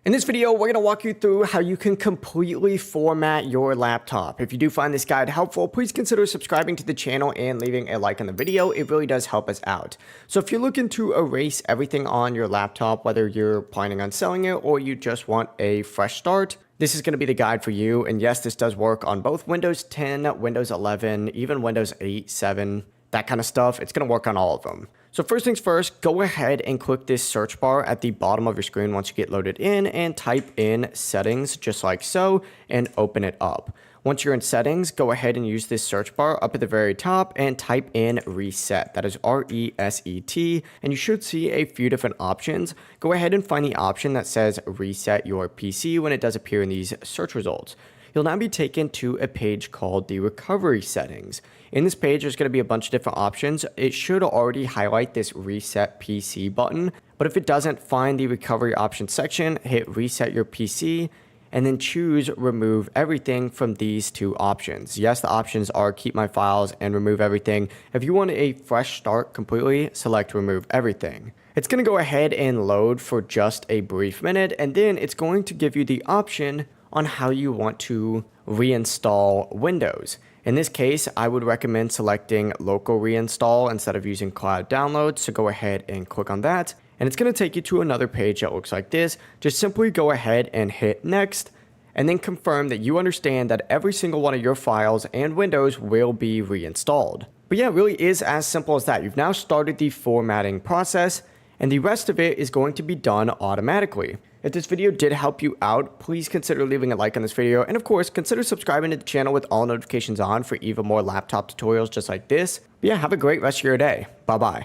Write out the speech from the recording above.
In this video, we're going to walk you through how you can completely format your laptop. If you do find this guide helpful, please consider subscribing to the channel and leaving a like on the video. It really does help us out. So if you're looking to erase everything on your laptop, whether you're planning on selling it or you just want a fresh start, this is going to be the guide for you. And yes, this does work on both Windows 10, Windows 11, even Windows 8, 7, that kind of stuff. It's going to work on all of them. So first things first, go ahead and click this search bar at the bottom of your screen once you get loaded in and type in settings just like so and open it up. Once you're in settings, go ahead and use this search bar up at the very top and type in reset. That is R-E-S-E-T, and you should see a few different options. Go ahead and find the option that says reset your PC when it does appear in these search results. You'll now be taken to a page called the recovery settings. In this page, there's going to be a bunch of different options. It should already highlight this reset PC button, but if it doesn't, find the recovery options section, hit reset your PC, and then choose remove everything from these two options. Yes, the options are keep my files and remove everything. If you want a fresh start completely, select remove everything. It's going to go ahead and load for just a brief minute, and then it's going to give you the option on how you want to reinstall Windows. In this case, I would recommend selecting local reinstall instead of using cloud download. So go ahead and click on that. And it's going to take you to another page that looks like this. Just simply go ahead and hit next and then confirm that you understand that every single one of your files and Windows will be reinstalled. But yeah, it really is as simple as that. You've now started the formatting process, and the rest of it is going to be done automatically. If this video did help you out, please consider leaving a like on this video, and of course, consider subscribing to the channel with all notifications on for even more laptop tutorials just like this. But yeah, have a great rest of your day. Bye-bye.